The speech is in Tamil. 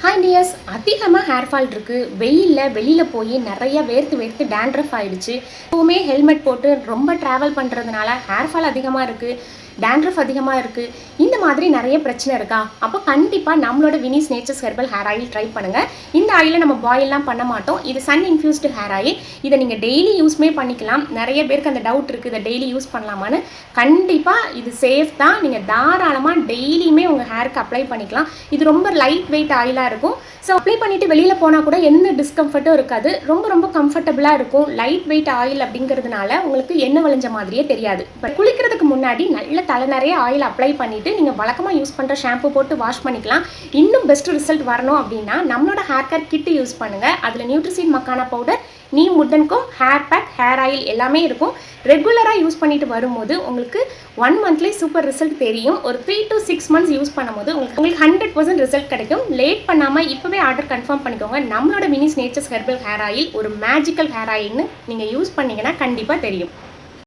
ஹாய் டியர்ஸ், அதிகமாக ஹேர் ஃபால் இருக்குது. வெளியில் போய் நிறைய வேர்த்து டேண்ட்ரஃப் ஆகிடுச்சு. எப்போவுமே ஹெல்மெட் போட்டு ரொம்ப ட்ராவல் பண்ணுறதுனால ஹேர் ஃபால் அதிகமாக இருக்குது, டேண்ட்ரஃப் அதிகமாக இருக்குது. இந்த மாதிரி நிறைய பிரச்சனை இருக்கா? அப்போ கண்டிப்பாக நம்மளோட Vini's nature's herbal hair oil try பண்ணுங்கள். இந்த ஆயிலை நம்ம பாயிலெலாம் பண்ண மாட்டோம். இது சன் இன்ஃப்யூஸ்டு ஹேர் ஆயில். இதை நீங்கள் டெய்லி யூஸ்மே பண்ணிக்கலாம். நிறைய பேருக்கு அந்த டவுட் இருக்குது, இதை டெய்லி யூஸ் பண்ணலாமான்னு. கண்டிப்பாக இது சேஃப் தான். நீங்கள் தாராளமாக டெய்லியுமே உங்கள் ஹேருக்கு அப்ளை பண்ணிக்கலாம். இது ரொம்ப லைட் வெயிட் ஆயிலாக இருக்கும். ஸோ அப்ளை பண்ணிவிட்டு வெளியில் போனால் கூட எந்த டிஸ்கம்ஃபர்ட்டும் இருக்காது. ரொம்ப கம்ஃபர்டபுளாக இருக்கும். லைட் வெயிட் ஆயில் அப்படிங்கிறதுனால உங்களுக்கு எண்ணெய் வளைஞ்ச மாதிரியே தெரியாது. இப்போ குளிக்கிறதுக்கு முன்னாடி நல்ல தலை நிறைய ஆயில் அப்ளை பண்ணிவிட்டு நீங்கள் வழக்கமாக யூஸ் பண்ணுற ஷாம்பு போட்டு வாஷ் பண்ணிக்கலாம். இன்னும் பெஸ்ட் ரிசல்ட் வரணும் அப்படின்னா நம்மளோட ஹேர் கேர் கிட்டு யூஸ் பண்ணுங்கள். அதில் நியூட்ரிசீட் மக்கானா பவுடர், நீம் முட்டன்கும், ஹேர் பேக், ஹேர் ஆயில் எல்லாமே இருக்கும். ரெகுலராக யூஸ் பண்ணிட்டு வரும்போது உங்களுக்கு 1 மந்த்லேயே சூப்பர் ரிசல்ட் தெரியும். ஒரு 3 to 6 months யூஸ் பண்ணும்போது உங்களுக்கு 100% ரிசல்ட் கிடைக்கும். லேட் பண்ணாமல் இப்போவே ஆர்டர் கன்ஃபார்ம் பண்ணிக்கோங்க. நம்மளோட Vini's nature's herbal hair oil ஒரு மேஜிக்கல் ஹேர் ஆயில்னு நீங்கள் யூஸ் பண்ணிங்கன்னா கண்டிப்பாக தெரியும்.